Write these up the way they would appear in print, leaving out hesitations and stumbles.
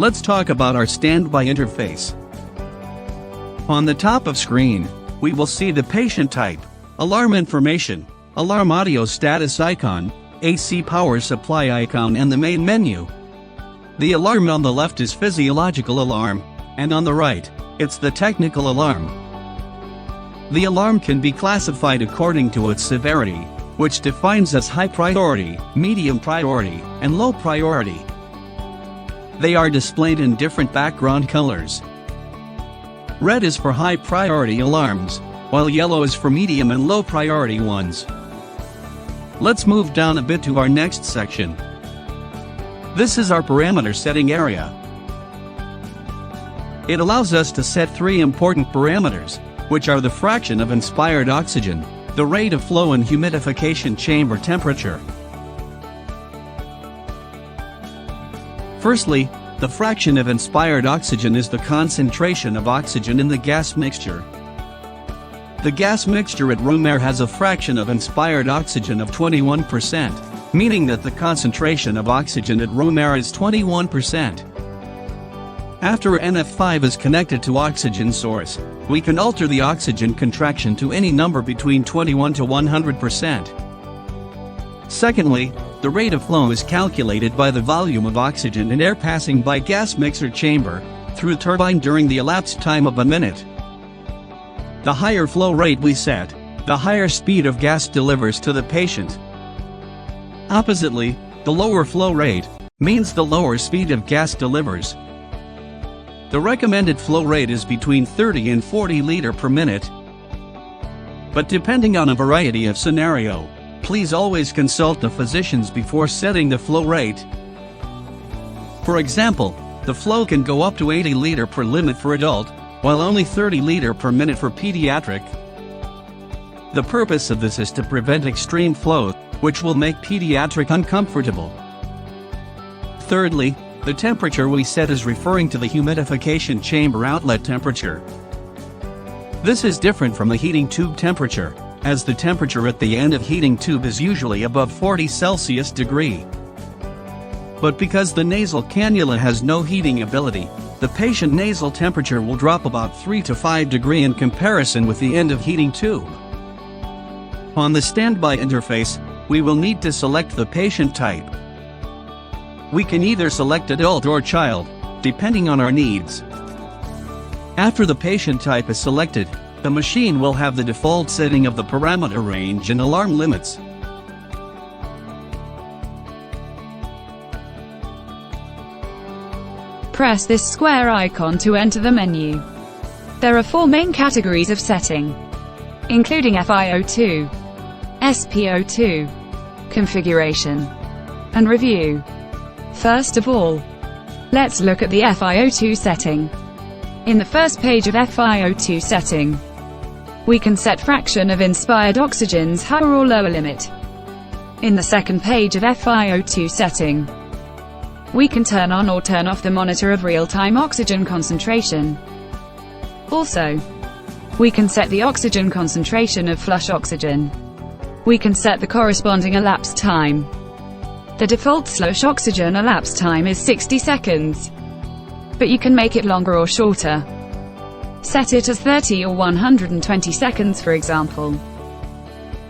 let's talk about our standby interface. On the top of screen, we will see the patient type, alarm information, alarm audio status icon, AC power supply icon and the main menu. The alarm on the left is physiological alarm, and on the right, it's the technical alarm. The alarm can be classified according to its severity, which defines as high priority, medium priority, and low priority. They are displayed in different background colors. Red is for high priority alarms, while yellow is for medium and low priority ones. Let's move down a bit to our next section. This is our parameter setting area. It allows us to set three important parameters, which are the fraction of inspired oxygen, the rate of flow and humidification chamber temperature. Firstly, the fraction of inspired oxygen is the concentration of oxygen in the gas mixture. The gas mixture at room air has a fraction of inspired oxygen of 21%. Meaning that the concentration of oxygen at room air is 21%. After NF5 is connected to oxygen source, we can alter the oxygen contraction to any number between 21 to 100%. Secondly, the rate of flow is calculated by the volume of oxygen and air passing by gas mixer chamber through turbine during the elapsed time of a minute. The higher flow rate we set, the higher speed of gas delivers to the patient. Oppositely, the lower flow rate means the lower speed of gas delivers. The recommended flow rate is between 30 and 40 liters per minute. But depending on a variety of scenario, please always consult the physicians before setting the flow rate. For example, the flow can go up to 80 liters per limit for adult, while only 30 liters per minute for pediatric. The purpose of this is to prevent extreme flow, which will make pediatric uncomfortable. Thirdly, the temperature we set is referring to the humidification chamber outlet temperature. This is different from the heating tube temperature, as the temperature at the end of heating tube is usually above 40 Celsius degree. But because the nasal cannula has no heating ability, the patient nasal temperature will drop about 3 to 5 degrees in comparison with the end of heating tube. On the standby interface, we will need to select the patient type. We can either select adult or child, depending on our needs. After the patient type is selected, the machine will have the default setting of the parameter range and alarm limits. Press this square icon to enter the menu. There are four main categories of setting, including FiO2, SpO2, configuration, and review. First of all, let's look at the FiO2 setting. In the first page of FiO2 setting, we can set fraction of inspired oxygen's higher or lower limit. In the second page of FiO2 setting, we can turn on or turn off the monitor of real-time oxygen concentration. Also, we can set the oxygen concentration of flush oxygen. We can set the corresponding elapsed time. The default slush oxygen elapsed time is 60 seconds, but you can make it longer or shorter. Set it as 30 or 120 seconds for example.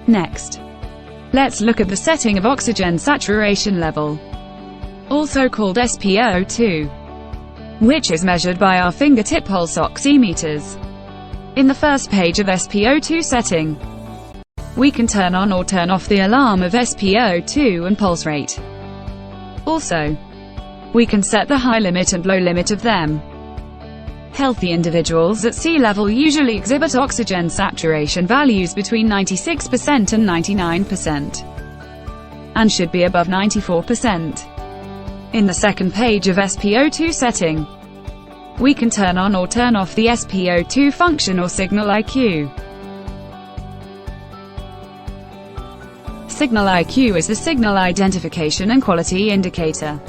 Next, let's look at the setting of oxygen saturation level, also called SpO2, which is measured by our fingertip pulse oximeters. In the first page of SpO2 setting, we can turn on or turn off the alarm of SpO2 and pulse rate. Also, we can set the high limit and low limit of them. Healthy individuals at sea level usually exhibit oxygen saturation values between 96% and 99%, and should be above 94%. In the second page of SpO2 setting, we can turn on or turn off the SpO2 function or signal IQ. Signal IQ is the signal identification and quality indicator.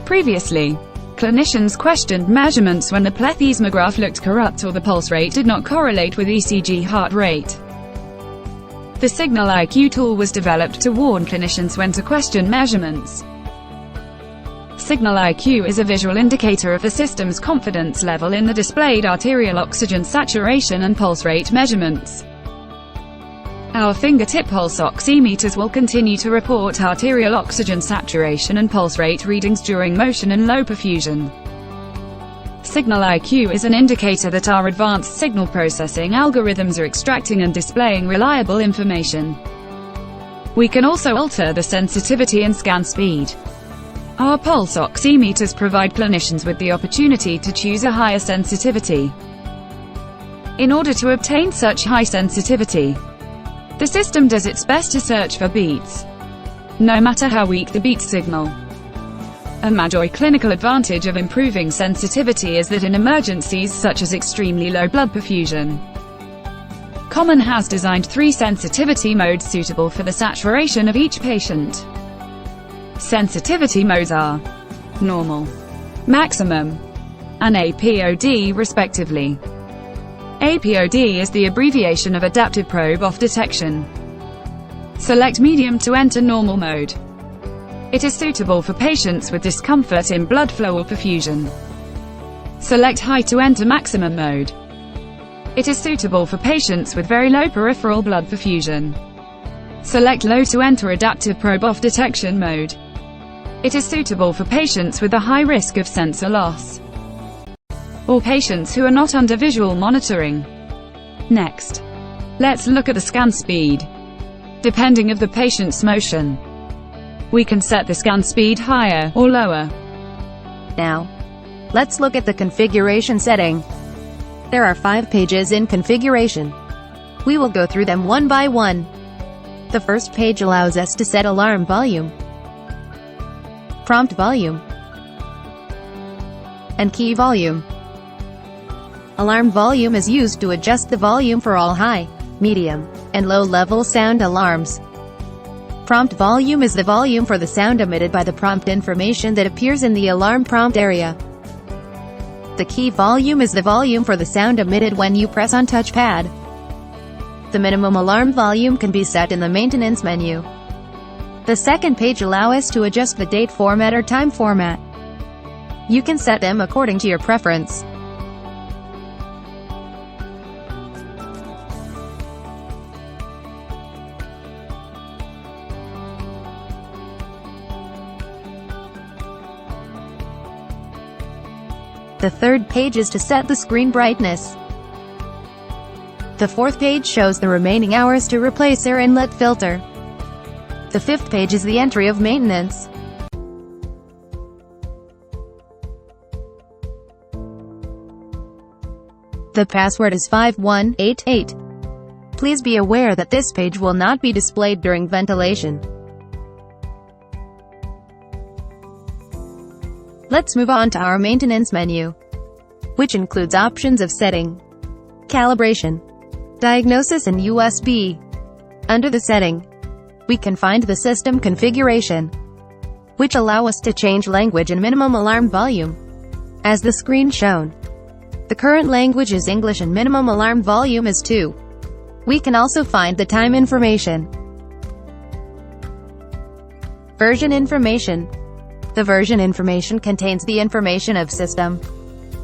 Previously, clinicians questioned measurements when the plethysmograph looked corrupt or the pulse rate did not correlate with ECG heart rate. The Signal IQ tool was developed to warn clinicians when to question measurements. Signal IQ is a visual indicator of the system's confidence level in the displayed arterial oxygen saturation and pulse rate measurements. Our fingertip pulse oximeters will continue to report arterial oxygen saturation and pulse rate readings during motion and low perfusion. Signal IQ is an indicator that our advanced signal processing algorithms are extracting and displaying reliable information. We can also alter the sensitivity and scan speed. Our pulse oximeters provide clinicians with the opportunity to choose a higher sensitivity. In order to obtain such high sensitivity, the system does its best to search for beats, no matter how weak the beat signal. A major clinical advantage of improving sensitivity is that in emergencies such as extremely low blood perfusion, Common has designed 3 sensitivity modes suitable for the saturation of each patient. Sensitivity modes are normal, maximum, and APOD respectively. APOD is the abbreviation of Adaptive Probe Off Detection. Select medium to enter normal mode. It is suitable for patients with discomfort in blood flow or perfusion. Select high to enter maximum mode. It is suitable for patients with very low peripheral blood perfusion. Select low to enter Adaptive Probe Off Detection mode. It is suitable for patients with a high risk of sensor loss, or patients who are not under visual monitoring. Next, let's look at the scan speed. Depending of the patient's motion, we can set the scan speed higher or lower. Now, let's look at the configuration setting. There are 5 pages in configuration. We will go through them one by one. The first page allows us to set alarm volume, prompt volume, and key volume. Alarm volume is used to adjust the volume for all high, medium, and low-level sound alarms. Prompt volume is the volume for the sound emitted by the prompt information that appears in the alarm prompt area. The key volume is the volume for the sound emitted when you press on touchpad. The minimum alarm volume can be set in the maintenance menu. The second page allows us to adjust the date format or time format. You can set them according to your preference. The third page is to set the screen brightness. The fourth page shows the remaining hours to replace air inlet filter. The fifth page is the entry of maintenance. The password is 5188. Please be aware that this page will not be displayed during ventilation. Let's move on to our maintenance menu, which includes options of setting, calibration, diagnosis and USB. Under the setting, we can find the system configuration, which allow us to change language and minimum alarm volume. As the screen shown, the current language is English and minimum alarm volume is 2. We can also find the time information. Version information. The version information contains the information of system,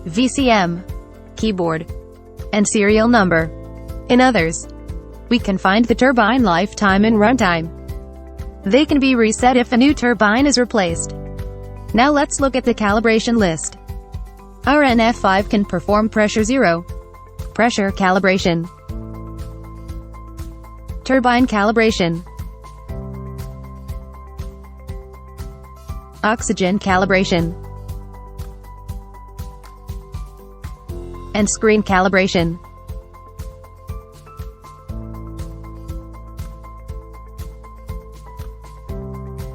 VCM, keyboard, and serial number. In others, we can find the turbine lifetime and runtime. They can be reset if a new turbine is replaced. Now let's look at the calibration list. Our NF5 can perform pressure 0, pressure calibration, turbine calibration, oxygen calibration, and screen calibration.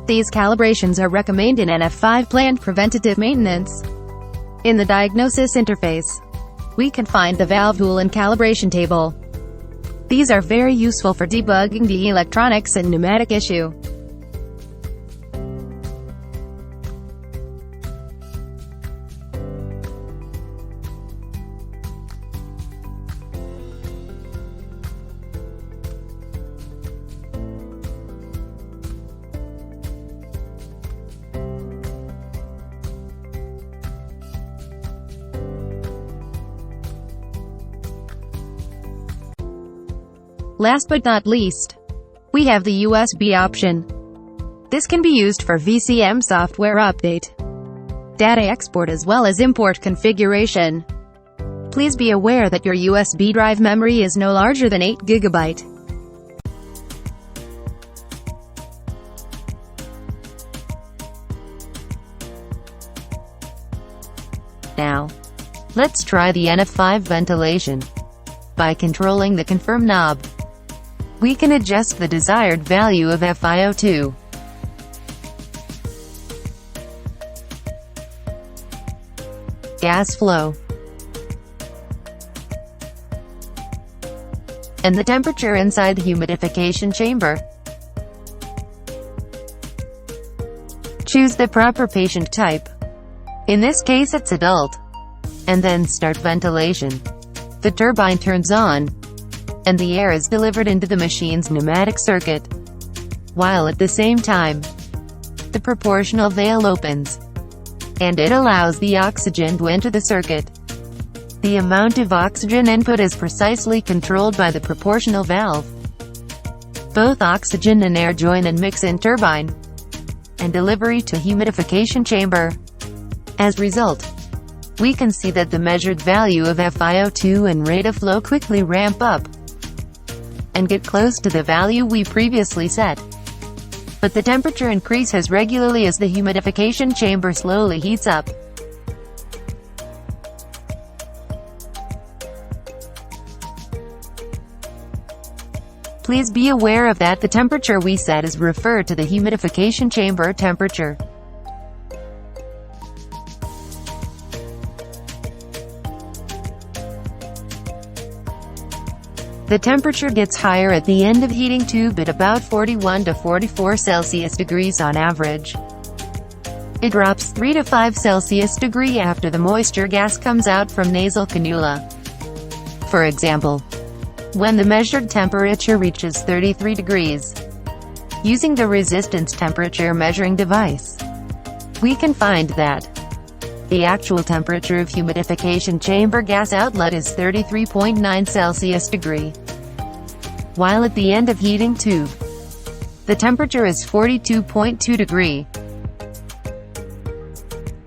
These calibrations are recommended in NF5 planned preventative maintenance. In the diagnosis interface, we can find the valve tool and calibration table. These are very useful for debugging the electronics and pneumatic issue. Last but not least, we have the USB option. This can be used for VCM software update, data export as well as import configuration. Please be aware that your USB drive memory is no larger than 8 GB. Now, let's try the NF5 ventilation. By controlling the confirm knob, we can adjust the desired value of FiO2. Gas flow, and the temperature inside the humidification chamber. Choose the proper patient type. In this case it's adult. And then start ventilation. The turbine turns on, and the air is delivered into the machine's pneumatic circuit, while at the same time, the proportional valve opens, and it allows the oxygen to enter the circuit. The amount of oxygen input is precisely controlled by the proportional valve. Both oxygen and air join and mix in turbine, and delivery to humidification chamber. As a result, we can see that the measured value of FiO2 and rate of flow quickly ramp up, and get close to the value we previously set. But the temperature increases regularly as the humidification chamber slowly heats up. Please be aware of that the temperature we set is referred to the humidification chamber temperature. The temperature gets higher at the end of heating tube at about 41 to 44 Celsius degrees on average. It drops 3 to 5 Celsius degree after the moisture gas comes out from nasal cannula. For example, when the measured temperature reaches 33 degrees, using the resistance temperature measuring device, we can find that the actual temperature of humidification chamber gas outlet is 33.9 Celsius degree, while at the end of heating tube, the temperature is 42.2 degree,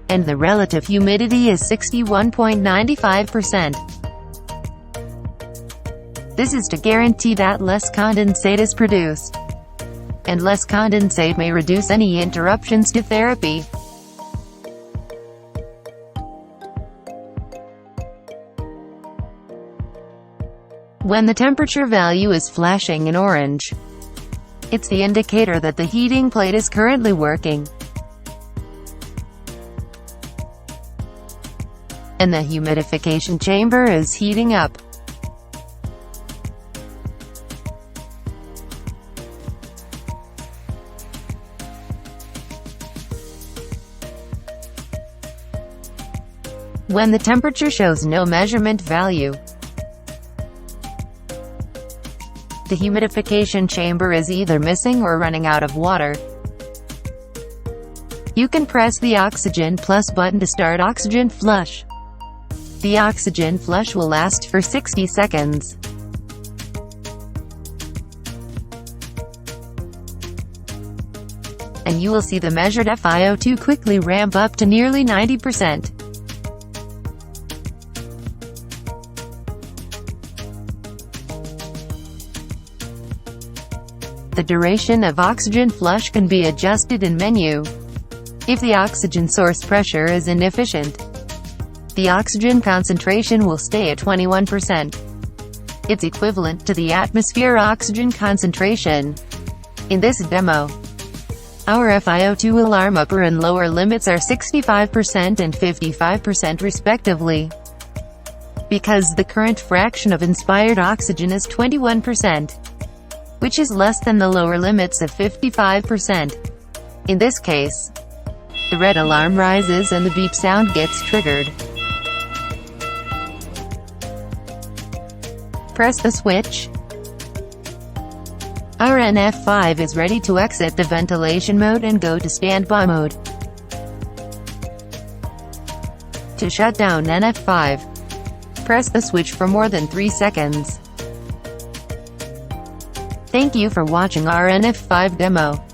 and the relative humidity is 61.95%. This is to guarantee that less condensate is produced, and less condensate may reduce any interruptions to therapy. When the temperature value is flashing in orange, it's the indicator that the heating plate is currently working, and the humidification chamber is heating up. When the temperature shows no measurement value, the humidification chamber is either missing or running out of water. You can press the oxygen plus button to start oxygen flush. The oxygen flush will last for 60 seconds. And you will see the measured FiO2 quickly ramp up to nearly 90%. The duration of oxygen flush can be adjusted in menu. If the oxygen source pressure is inefficient, the oxygen concentration will stay at 21%. It's equivalent to the atmosphere oxygen concentration. In this demo, our FiO2 alarm upper and lower limits are 65% and 55% respectively. Because the current fraction of inspired oxygen is 21%, which is less than the lower limits of 55%. In this case, the red alarm rises and the beep sound gets triggered. Press the switch. Our NF5 is ready to exit the ventilation mode and go to standby mode. To shut down NF5, press the switch for more than 3 seconds. Thank you for watching our NF5 demo.